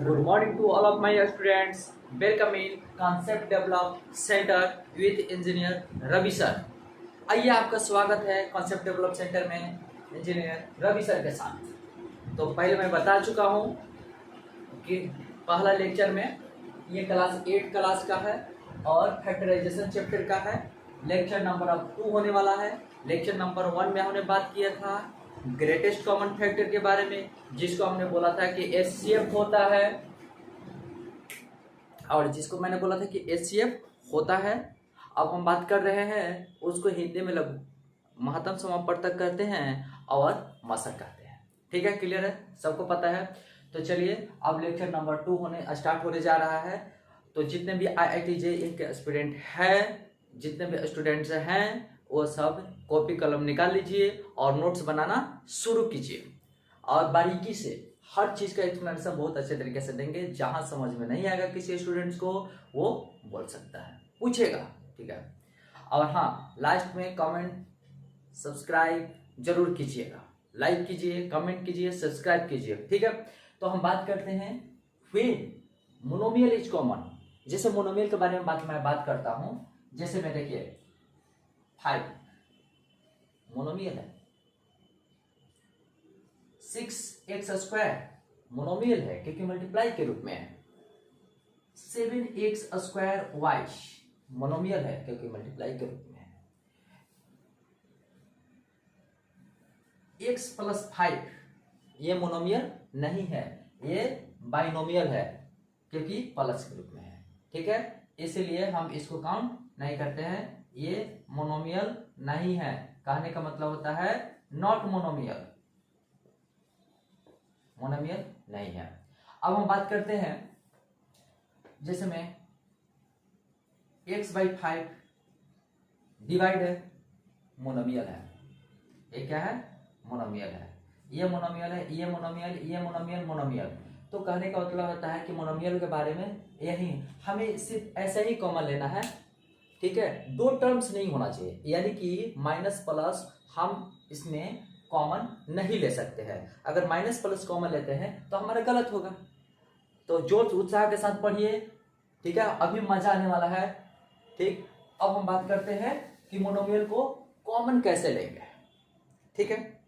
Good morning to all of my students. Welcome in Concept Develop Center with Engineer Ravi sir. आइए आपका स्वागत है concept develop center में engineer Ravi sir के साथ। तो पहले मैं बता चुका हूँ कि पहला लेक्चर में ये क्लास 8 क्लास का है और फैक्टराइजेशन चैप्टर का है। लेक्चर नंबर अब 2 होने वाला है। लेक्चर नंबर 1 में हमने बात किया था ग्रेटेस्ट कॉमन फैक्टर के बारे में, जिसको हमने बोला था कि एचसीएफ होता है, और जिसको मैंने बोला था कि एचसीएफ होता है। अब हम बात कर रहे हैं उसको हिंदी में महत्तम समापवर्तक करते हैं और मशक कहते हैं। ठीक है, क्लियर है, सबको पता है। तो चलिए अब लेक्चर नंबर 2 स्टार्ट होने जा रहा है। तो जितने भी IIT JEE के एस्पिरेंट हैं, जितने भी स्टूडेंट्स हैं, वो सब कॉपी कलम निकाल लीजिए और नोट्स बनाना शुरू कीजिए और बारीकी से हर चीज़ का एक्सप्लेनेशन बहुत अच्छे तरीके से देंगे। जहाँ समझ में नहीं आएगा किसी स्टूडेंट्स को वो बोल सकता है, पूछेगा। ठीक है, और हाँ, लास्ट में कमेंट सब्सक्राइब जरूर कीजिएगा, लाइक कीजिए, कमेंट कीजिए, सब्सक्राइब कीजिए। ठीक है, तो हम बात करते हैं व्हेन मोनोमियल इज कॉमन। जैसे मोनोमियल के बारे में मैं बात करता हूँ। जैसे मैं देखिए 5 मोनोमियल है, 6x² मोनोमियल है क्योंकि मल्टीप्लाई के रूप में है। 7x² मोनोमियल है क्योंकि मल्टीप्लाई के रूप में है। x + 5 ये मोनोमियल नहीं है, ये बाइनोमियल है क्योंकि प्लस के रूप में है। ठीक है, इसीलिए हम इसको काउंट नहीं करते हैं, ये मोनोमियल नहीं है। कहने का मतलब होता है नॉट मोनोमियल, मोनोमियल नहीं है। अब हम बात करते हैं, जैसे में x/5 डिवाइड है, मोनोमियल है। ये क्या है? मोनोमियल है। ये मोनोमियल है, ये मोनोमियल, ये मोनोमियल, मोनोमियल। तो कहने का मतलब होता है कि मोनोमियल के बारे में यही हमें सिर्फ ऐसा ही कॉमन लेना है। ठीक है, 2 टर्म्स नहीं होना चाहिए, यानी कि माइनस प्लस हम इसमें कॉमन नहीं ले सकते हैं। अगर माइनस प्लस कॉमन लेते हैं तो हमारा गलत होगा। तो जोर उत्साह के साथ पढ़िए। ठीक है, अभी मजा आने वाला है। ठीक, अब हम बात करते हैं कि मोनोमियल को कॉमन कैसे लेंगे। ठीक है,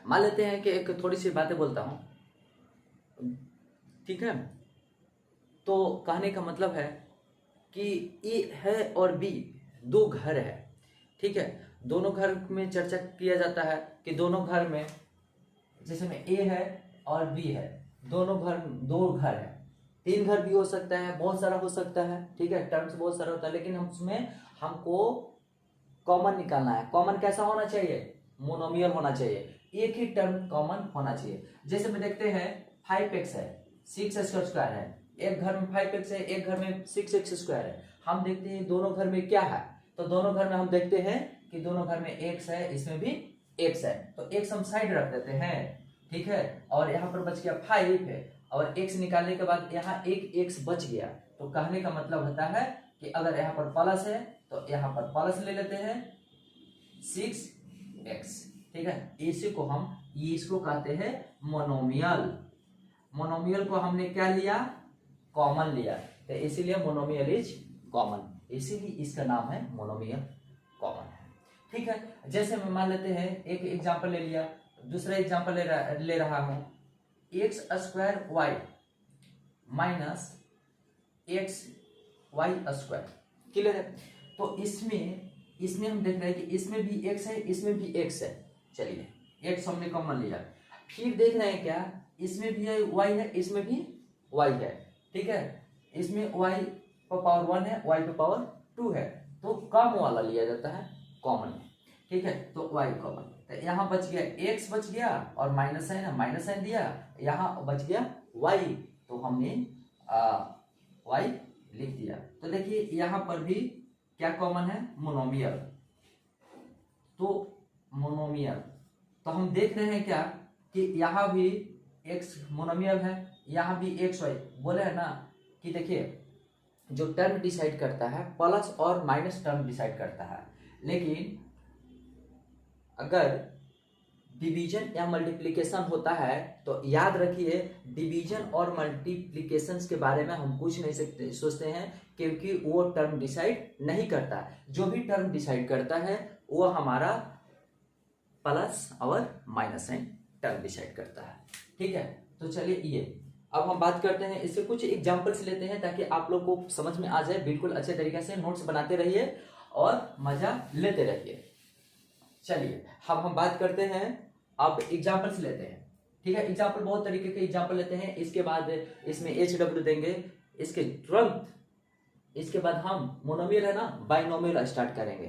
मान लेते हैं कि एक थोड़ी सी बातें बोलता हूं। ठीक है, तो कहने का मतलब है कि ए है और बी 2 घर है। ठीक है, दोनों घर में चर्चा किया जाता है कि दोनों घर में, जैसे में ए है और बी है, दोनों घर 2 घर है। 3 घर भी हो सकता है, बहुत सारा हो सकता है। ठीक है, टर्म्स बहुत सारा होता है, लेकिन हम उसमें हमको कॉमन निकालना है। कॉमन कैसा होना चाहिए? मोनोमियल होना चाहिए, एक ही टर्म कॉमन होना चाहिए। जैसे में देखते हैं 5x है, 6x² है। एक घर में 5x है, एक घर में 6x² है। हम देखते हैं दोनों घर में क्या है, तो दोनों घर में हम देखते हैं कि दोनों घर में x है, इसमें भी x है, तो x हम साइड रख देते हैं। ठीक है, और यहाँ पर बच गया 5 है, और x निकालने के बाद यहाँ एक x बच गया। तो कहने का मतलब होता है कि अगर यहाँ पर प्लस है तो यहाँ पर प्लस ले लेते हैं 6x। ठीक है, इसी को हम इसको कहते हैं मोनोमियल। मोनोमियल को हमने क्या लिया? कॉमन लिया, तो इसीलिए मोनोमियल इज कॉमन, इसीलिए इसका नाम है मोनोमियल कॉमन है। ठीक है, जैसे मैं मान लेते हैं एक एग्जांपल ले लिया, दूसरा एग्जांपल ले रहा हूं x² -xy²। क्लियर है? तो इसमें हम देख रहे हैं कि इसमें भी x है, इसमें भी x है। चलिए, x हमने कॉमन लिया। फिर देख रहे हैं क्या, इसमें भी y है, इसमें भी y है। ठीक है, इसमें y पर पावर 1 है, y पर पावर 2 है, तो कम वाला लिया जाता है कॉमन में। ठीक है, तो y कॉमन, तो यहाँ बच गया x बच गया, और माइनस साइन दिया, यहाँ बच गया y, तो हमने y लिख दिया। तो देखिए यहाँ पर भी क्या कॉमन है? मोनोमियल। तो मोनोमियल, तो हम देख रहे हैं क्या कि यहाँ भी x मोनोमियल है, यहाँ भी x y। बोले है ना कि देखिए जो टर्म डिसाइड करता है प्लस और माइनस टर्म डिसाइड करता है, लेकिन अगर डिवीजन या मल्टीप्लिकेशन होता है तो याद रखिए डिवीजन और मल्टीप्लिकेशन के बारे में हम कुछ नहीं सोचते हैं, क्योंकि वो टर्म डिसाइड नहीं करता। जो भी टर्म डिसाइड करता है वो हमारा प्लस और माइनस साइन टर्म डिसाइड करता है। ठीक है, तो चलिए ये अब हम बात करते हैं, इससे कुछ एग्जांपल्स लेते हैं ताकि आप लोग को समझ में आ जाए। बिल्कुल अच्छे तरीके से नोट्स बनाते रहिए और मजा लेते रहिए। चलिए अब हम बात करते हैं, अब एग्जांपल्स लेते हैं। ठीक है, एग्जांपल बहुत तरीके के एग्जांपल लेते हैं, इसके बाद इसमें HW देंगे, इसके तुरंत इसके बाद हम मोनोमियल है ना बाइनोमियल स्टार्ट करेंगे।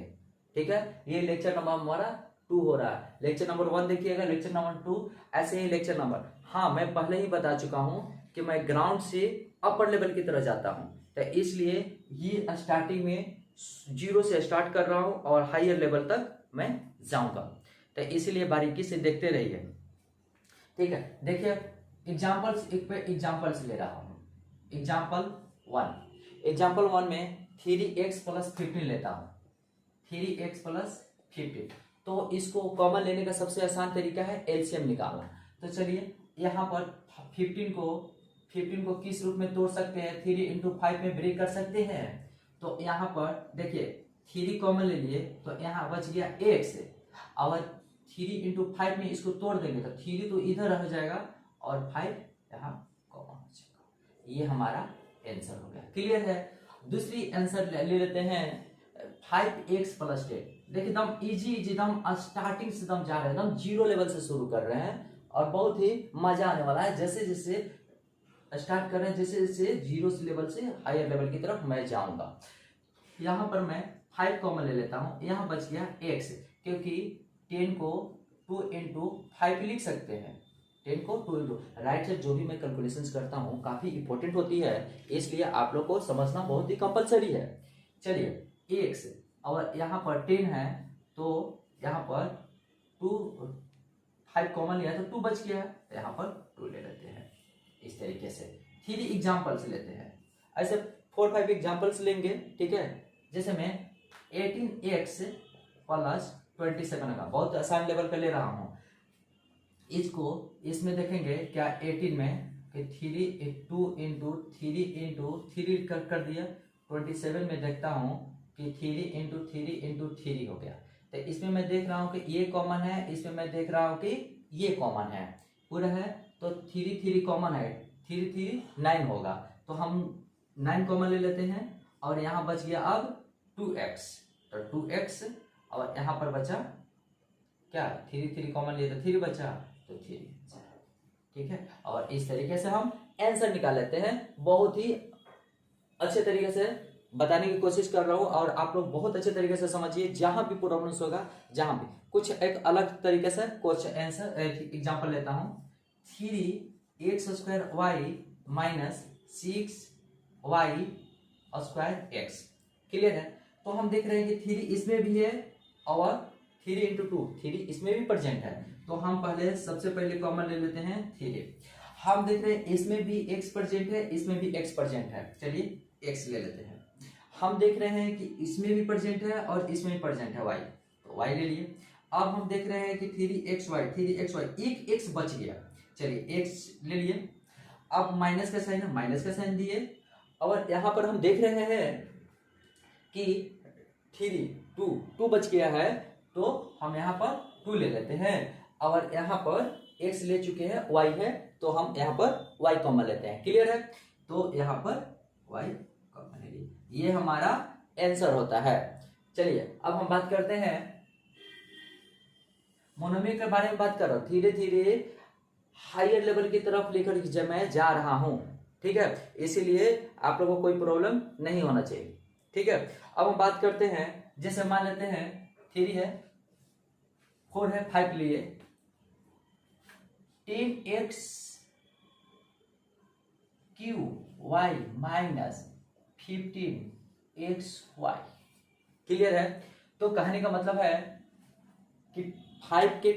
ठीक है, ये लेक्चर नंबर हमारा 2 हो रहा है। लेक्चर नंबर 1 देखिएगा, लेक्चर नंबर 2, ऐसे ही लेक्चर नंबर। हाँ, मैं पहले ही बता चुका हूं कि मैं ग्राउंड से अपर लेवल की तरफ जाता हूं, तो इसलिए ये स्टार्टिंग में 0 से स्टार्ट कर रहा हूं और हायर लेवल तक मैं जाऊंगा, तो इसलिए बारीकी से देखते रहिए। ठीक है, देखिए एग्जाम्पल्स, एक पे एग्जाम्पल्स ले रहा हूं। एग्जाम्पल 1 में 3x + 15 लेता हूं। 3x + 15, तो इसको कॉमन लेने का सबसे आसान तरीका है एलसीएम निकालना। तो चलिए यहाँ पर 15 को किस रूप में तोड़ सकते हैं, 3 × 5 में ब्रेक कर सकते हैं। तो यहाँ पर देखिए 3 कॉमन ले लिए तो यहाँ बच गया x, और 3 × 5 में इसको तोड़ देंगे तो 3 तो इधर रह जाएगा और 5 यहाँ कॉमन हो जाएगा। ये हमारा आंसर हो गया। क्लियर है। दूसरी आंसर ले लेते हैं 5x + 10। देखिए एकदम इजी एकदम स्टार्टिंग से एकदम जा रहे हैं, एकदम 0 लेवल से शुरू कर रहे हैं और बहुत ही मजा आने वाला है। जैसे जैसे स्टार्ट कर रहे हैं, जैसे जैसे 0 लेवल से हायर लेवल की तरफ मैं जाऊंगा। यहाँ पर मैं 5 कॉमन ले लेता हूँ, यहाँ बच गया x, क्योंकि 10 को 2 × 5 लिख सकते हैं। 10 को 2 × राइट से जो भी मैं कैलकुलेशंस करता हूँ काफी इंपॉर्टेंट होती है, इसलिए आप लोग को समझना बहुत ही कंपलसरी है। चलिए x और यहाँ पर 10 है तो यहाँ पर 5 कॉमन लिया तो 2 बच गया, तो यहाँ पर 2 ले लेते हैं। इस तरीके से 3 एग्जाम्पल्स लेते हैं, ऐसे 4-5 एग्जाम्पल्स लेंगे। ठीक है, जैसे मैं 18x + 27 का बहुत आसान लेवल पे ले रहा हूँ। इसको इसमें देखेंगे क्या 18 में कि 2 × 3 × 3 कर दिया। 27 में देखता हूँ कि 3 × 3 × 3 हो गया, तो इसमें मैं देख रहा हूँ कि ये कॉमन है, इसमें मैं देख रहा हूँ कि ये कॉमन है, पूरा है तो 3 कॉमन है, 3 9 होगा, तो हम 9 कॉमन ले लेते हैं और यहाँ बच गया अब 2x, तो 2x और यहाँ पर बचा क्या 3 कॉमन लिए तो 3 बचा, तो 3 बचा। ठीक है, और इस तरीके से हम आंसर निकाल लेते हैं। बहुत ही अच्छे तरीके से बताने की कोशिश कर रहा हूँ और आप लोग बहुत अच्छे तरीके से समझिए। जहां भी प्रॉब्लम्स होगा, जहां भी कुछ एक अलग तरीके से कुछ आंसर एग्जांपल लेता हूँ। 3x² y - 6y² x। Clear है। तो हम देख रहे हैं कि 3 इसमें भी है और 3 × 2 3 इसमें भी प्रेजेंट है, तो हम पहले सबसे पहले कॉमन ले लेते हैं 3। हम देख रहे हैं इसमें भी x प्रेजेंट है, इसमें भी x प्रेजेंट है, चलिए x ले लेते हैं। हम देख रहे हैं कि इसमें भी प्रेजेंट है और इसमें भी प्रेजेंट है y, तो y ले लिए। अब हम देख रहे हैं कि 3xy एक x बच गया, चलिए x ले लिए। अब माइनस का साइन है, माइनस का साइन दिए, और यहाँ पर हम देख रहे हैं कि 2 बच गया है, तो हम यहाँ पर 2 ले लेते हैं, और यहाँ पर x ले चुके हैं, y है, तो हम यहाँ पर y कॉमन लेते हैं। क्लियर है, तो यहाँ पर y कॉमन ले लिए, ये हमारा आंसर होता है। चलिए अब हम बात करते हैं मोनोमियल के बारे में। बात कर रहा हूँ, धीरे धीरे हायर लेवल की तरफ लेकर जब मैं जा रहा हूं, ठीक है, इसीलिए आप लोगों को कोई प्रॉब्लम नहीं होना चाहिए। ठीक है, अब हम बात करते हैं, जैसे मान लेते हैं 3 है, 4 है, 5 लिए, 10x³ y - 15xy। क्लियर है। तो कहने का मतलब है कि 5 के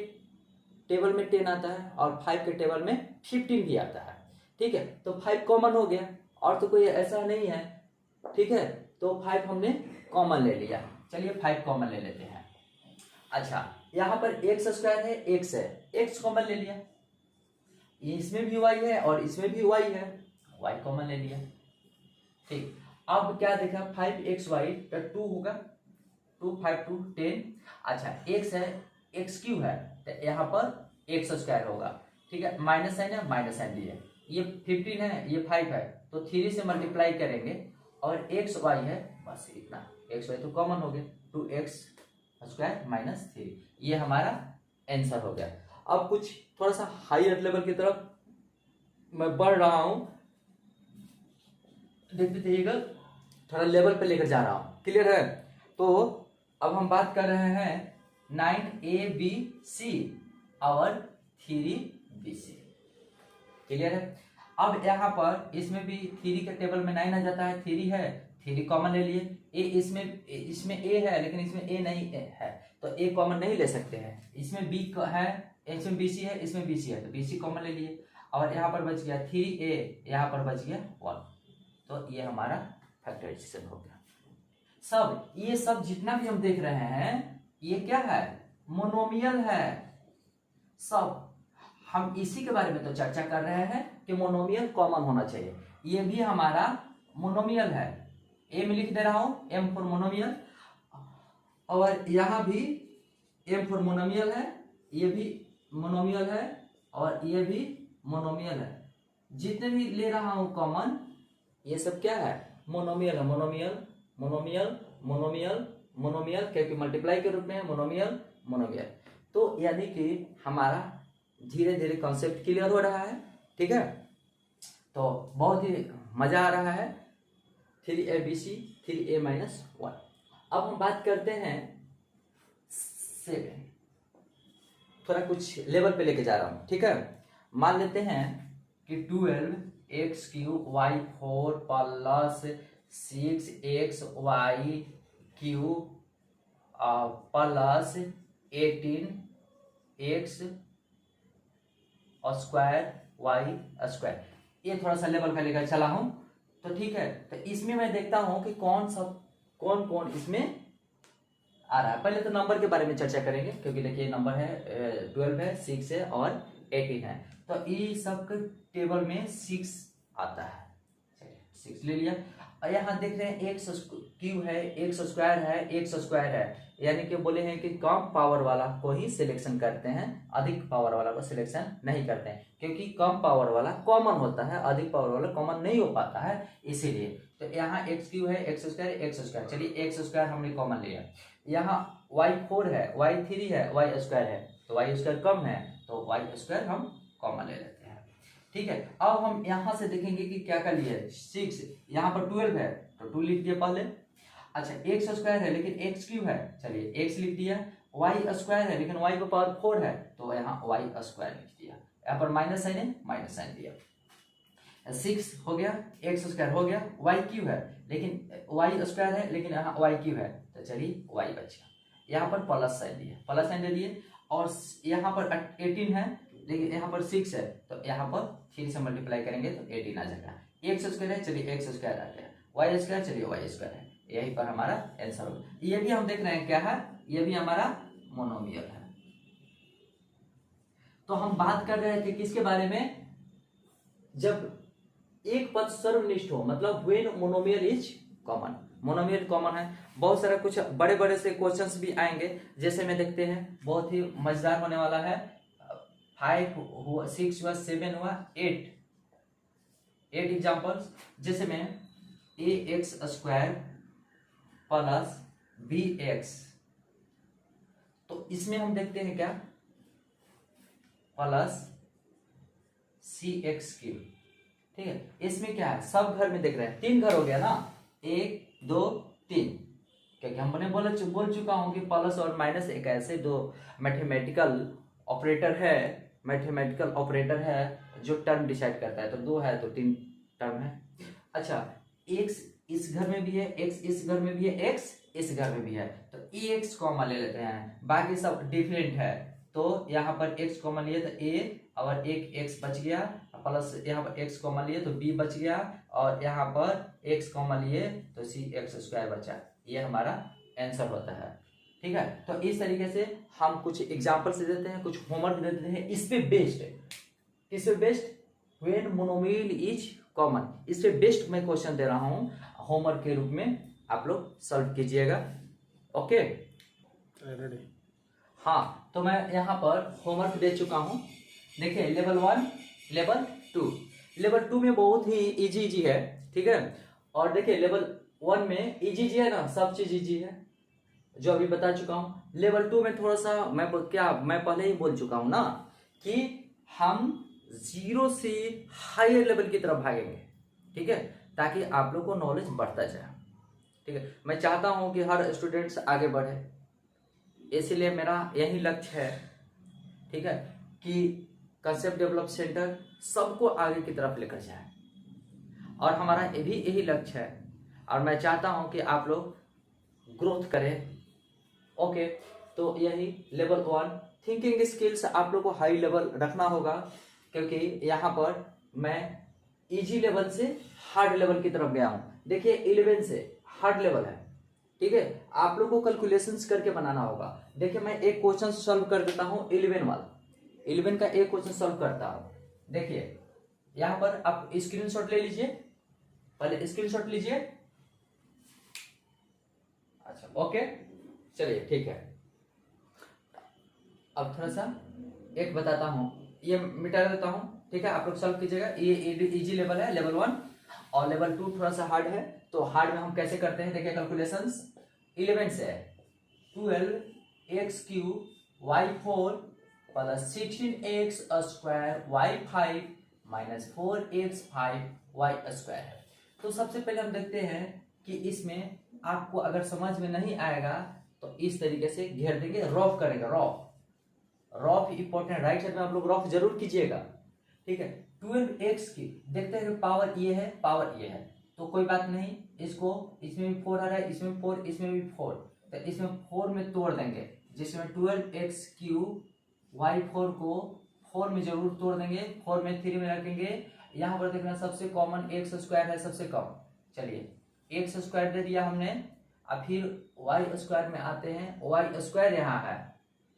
टेबल में 10 आता है और 5 के टेबल में 15 भी आता है। ठीक है, तो 5 कॉमन हो गया और तो कोई ऐसा नहीं है। ठीक है, तो 5 हमने कॉमन ले लिया, चलिए 5 कॉमन ले लेते हैं। अच्छा, यहाँ पर एक्स स्क्वायर है, एक्स है, एक्स कॉमन ले लिया, इसमें भी वाई है और इसमें भी वाई है, वाई कॉमन ले लिया। ठीक, अब क्या देखा 5xy का 2 होगा, 2 5 2 10। अच्छा x है, x क्यू है तो यहाँ पर एक्स स्क्वायर होगा। ठीक है, माइनस साइन है, माइनस साइन लिए, ये 15 है, ये 5 है, तो 3 से मल्टीप्लाई करेंगे और एक्स वाई है, बस इतना, एक्स वाई तो कॉमन हो गया, 2x स्क्वायर माइनस 3, ये हमारा आंसर हो गया। अब कुछ थोड़ा सा हायर लेवल की तरफ मैं बढ़ रहा हूं, देखते रहिएगा, थोड़ा लेवल पे लेकर जा रहा हूं, क्लियर है। तो अब हम बात कर रहे हैं 9ABC और 3BC, क्लियर है। अब यहाँ पर इसमें भी 3 के टेबल में 9 आ जाता है, 3 है, 3 कॉमन ले लिए, ए इसमें ए है लेकिन इसमें ए नहीं है तो ए कॉमन नहीं ले सकते हैं, इसमें बी है, इसमें BC है, इसमें BC है तो BC कॉमन ले लिए, और यहाँ पर बच गया 3A, यहाँ पर बच गया 1, तो ये हमारा फैक्टराइजेशन हो गया। सब ये सब जितना भी हम देख रहे हैं ये क्या है, मोनोमियल है। सब हम इसी के बारे में तो चर्चा कर रहे हैं कि मोनोमियल कॉमन होना चाहिए, ये भी हमारा मोनोमियल है, ए में लिख दे रहा हूं M फॉर मोनोमियल, और यहाँ भी M फॉर मोनोमियल है, ये भी मोनोमियल है और ये भी मोनोमियल है, जितने भी ले रहा हूं कॉमन ये सब क्या है, मोनोमियल है, मोनोमियल मोनोमियल मोनोमियल मोनोमियल, क्योंकि मल्टीप्लाई के रूप में है, मोनोमियल मोनोमियल। तो यानी कि हमारा धीरे धीरे कॉन्सेप्ट क्लियर हो रहा है, ठीक है। तो बहुत ही मजा आ रहा है, 3ABC 3A माइनस 1। अब हम बात करते हैं 7, थोड़ा कुछ लेवल पे लेके जा रहा हूं, ठीक है। मान लेते हैं कि 12x3y4 plus 6xy cube plus 18x square Y square, ये थोड़ा सा लेवल पे लेकर चला हूं, तो ठीक है। तो इसमें मैं देखता हूं कि कौन कौन इसमें आ रहा है। पहले तो नंबर के बारे में चर्चा करेंगे, क्योंकि देखिए नंबर है 12 है, 6 है और 18 है, तो ये सब के टेबल में 6 आता है, 6 ले लिया। और यहाँ देख रहे हैं एक्स क्यूब है, एक्स स्क्वायर है, एक्स स्क्वायर है, यानी कि बोले हैं कि कम पावर वाला को ही सिलेक्शन करते हैं, अधिक पावर वाला को सिलेक्शन नहीं करते हैं, क्योंकि कम पावर वाला कॉमन होता है, अधिक पावर वाला कॉमन नहीं हो पाता है, इसीलिए। तो यहाँ एक्स क्यूब है, एक्स स्क्वायर, चलिए एक्स स्क्वायर हमने कॉमन लिया। यहाँ y4 है, y3 है, y स्क्वायर है, तो y स्क्वायर कम है तो y स्क्वायर हम कॉमन ले लेते हैं, ठीक है। अब हम यहाँ से देखेंगे कि क्या कर लिए, 6, यहाँ पर 12 है तो 2 लिख दिया पहले। अच्छा एक्स स्क्वायर है लेकिन एक्स क्यूब है, चलिए एक्स लिख दिया। वाई स्क्वायर है लेकिन वाई को पावर 4 है तो यहाँ वाई स्क्वायर लिख दिया, यहाँ पर माइनस साइन है, माइनस साइन दिया। 6 हो गया, एक्स स्क्वायर हो गया, वाई क्यूब है लेकिन वाई स्क्वायर है लेकिन यहाँ वाई क्यूब है, तो चलिए वाई बच गया। यहाँ पर प्लस साइन दिया, प्लस साइन दे दिए, और यहाँ पर 18 है लेकिन यहाँ पर 6 है, तो यहाँ पर 3 से मल्टीप्लाई करेंगे तो 18 आ जाएगा। एक्स स्क्वायर है, चलिए एक्स स्क्वायर आ गया, वाई स्क्वायर, चलिए वाई स्क्वायर है, यही पर हमारा आंसर होगा। ये भी हम देख रहे हैं क्या है, ये भी हमारा मोनोमियल है। तो हम बात कर रहे थे किसके बारे में, जब एक पद सर्वनिष्ठ हो, मतलब when monomial is common, monomial common है। बहुत सारा कुछ बड़े बड़े से क्वेश्चंस भी आएंगे, जैसे में देखते हैं, बहुत ही मजेदार होने वाला है। 5 हुआ, 6 हुआ, 7 हुआ, 8 एग्जाम्पल्स, जैसे में ax स्क्वायर प्लस bx, तो इसमें हम देखते हैं क्या, प्लस cx क्यूब, ठीक है। इसमें क्या है, सब घर में देख रहे हैं, 3 घर हो गया ना, 1 2 3, क्योंकि हमने बोल चुका हूं कि प्लस और माइनस एक ऐसे दो मैथमेटिकल ऑपरेटर है जो टर्म डिसाइड करता है, तो 2 है तो 3 टर्म है। अच्छा x इस घर में भी है, x इस घर में भी है, x इस घर में भी है, तो x कॉमन ले लेते हैं, बाकी सब डिफरेंट है, तो यहाँ पर x कॉमन लिए तो a और एक x बच गया, प्लस यहाँ पर x कॉमन लिए तो b बच गया, और यहाँ पर x कॉमन लिए तो c x स्क्वायर बचा, ये हमारा आंसर होता है, ठीक है। तो इस तरीके से हम कुछ एग्जाम्पल से देते हैं, कुछ होमवर्क दे देते हैं, इस पे बेस्ड, इस पे based when monomial is common, इस पे बेस्ड मैं क्वेश्चन दे रहा हूं होमवर्क के रूप में, आप लोग सॉल्व कीजिएगा। Okay ready. हाँ, तो मैं यहाँ पर होमवर्क दे चुका हूँ। देखिए लेवल 1, लेवल 2, लेवल 2 में बहुत ही इजी है, ठीक है। और देखिए लेवल 1 में इजी है ना, सब चीज इजी है जो अभी बता चुका हूँ। लेवल 2 में थोड़ा सा मैं पहले ही बोल चुका हूँ ना कि हम 0 से हायर लेवल की तरफ भागेंगे, ठीक है, ताकि आप लोग को नॉलेज बढ़ता जाए, ठीक है। मैं चाहता हूँ कि हर स्टूडेंट्स आगे बढ़े, इसीलिए मेरा यही लक्ष्य है, ठीक है, कि कंसेप्ट डेवलप सेंटर सबको आगे की तरफ लेकर जाए, और हमारा ये भी यही लक्ष्य है, और मैं चाहता हूं कि आप लोग ग्रोथ करें। ओके, तो यही लेवल 1 थिंकिंग स्किल्स आप लोग को हाई लेवल रखना होगा, क्योंकि यहाँ पर मैं इजी लेवल से हार्ड लेवल की तरफ गया हूँ। देखिए 11 से हार्ड लेवल है, ठीक है, आप लोग को कैलकुलेशंस करके बनाना होगा। देखिए मैं एक क्वेश्चन सॉल्व कर देता हूँ 11 वाला, 11 का एक क्वेश्चन सॉल्व करता हूँ। देखिए यहाँ पर आप स्क्रीनशॉट ले लीजिए, पहले स्क्रीनशॉट लीजिए। अच्छा ओके, चलिए ठीक है। अब थोड़ा सा एक बताता हूँ, ये मिटा देता हूँ, ठीक है, आप लोग सॉल्व कीजिएगा। ये इजी लेवल है, लेवल 1, और लेवल 2 थोड़ा सा हार्ड है। तो हार्ड में हम कैसे करते हैं, देखिए कैलकुलेशंस 11 से 12x³ y4 plus 16x square y5 minus 4x5 y square है। तो सबसे पहले हम देखते हैं कि इसमें आपको अगर समझ में नहीं आएगा तो इस तरीके से घेर देंगे, रॉफ करेंगे, रॉफ इंपॉर्टेंट, राइट साइड में आप लोग रॉफ जरूर कीजिएगा, ठीक है। 12x की देखते हैं पावर ये है, पावर ये है, तो कोई बात नहीं, इसको इसमें भी 4 आ रहा है, इसमें 4, इसमें भी 4, तो इसमें 4 में तोड़ देंगे, जिसमें 12x³ y4 को 4 में जरूर तोड़ देंगे, 4 में 3 में रखेंगे। यहाँ पर देखना सबसे कॉमन x स्क्वायर है, सबसे कम, चलिए x स्क्वायर दे दिया हमने। अब फिर y स्क्वायर में आते हैं, y स्क्वायर यहाँ है,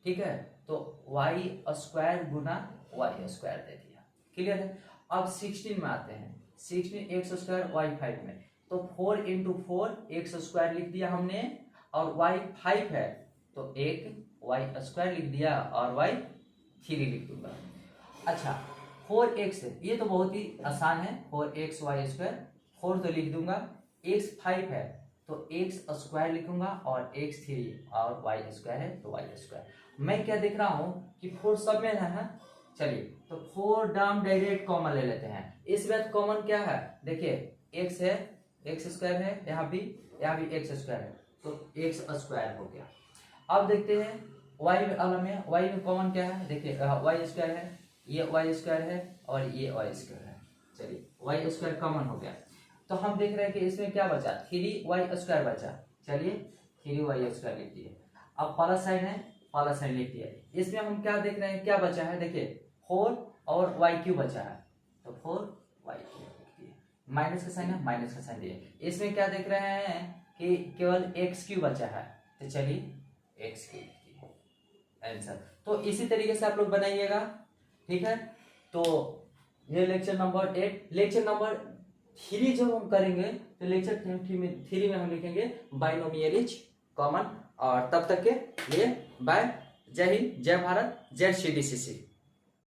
ठीक है, तो y स्क्वायर गुना y स्क्वायर दे दिया, क्लियर है। अब 16 में आते हैं, 16x स्क्वायर y5 में, तो 4 × 4 x स्क्वायर लिख दिया हमने, और y5 है तो एक y स्क्वायर लिख दिया और y3 लिख दूंगा। अच्छा 4x है, ये तो बहुत ही आसान है, 4x y स्क्वायर, 4 तो लिख दूंगा, x5 है तो x स्क्वायर लिखूंगा, और x3 और y स्क्वायर है तो y स्क्वायर। मैं क्या देख रहा हूँ कि 4 सब में है, चलिए तो 4 डाउन डायरेक्ट कॉमन ले लेते हैं। इस बात कॉमन क्या है, देखिए x है, x स्क्वायर है, यहाँ भी x स्क्वायर है, तो x स्क्वायर हो गया। अब देखते हैं y में, y में कॉमन क्या है, देखिए y स्क्वायर है, ये y स्क्वायर है और ये y स्क्वायर है, चलिए y स्क्वायर कॉमन हो गया। तो हम देख रहे हैं कि इसमें क्या बचा, 3y स्क्वायर बचा, चलिए 3y स्क्वायर लिख दिए। अब प्लस साइन है, प्लस साइन लिख दिया। इसमें हम क्या देख रहे हैं, क्या बचा है, देखिए 4 और y³ बचा है, तो 4y³ लिख दिए, माइनस का साइन है, माइनस का साइन दिए। इसमें क्या देख रहे हैं कि केवल x³ बचा है, तो चलिए x³ आंसर। तो इसी तरीके से आप लोग बनाइएगा, ठीक है। तो ये लेक्चर नंबर 8, लेक्चर नंबर 3 जब हम करेंगे तो लेक्चर 3 में हम लिखेंगे बाइनोमियल इज कॉमन। और तब तक के लिए बाय, जय हिंद, जय भारत, जय CDCC।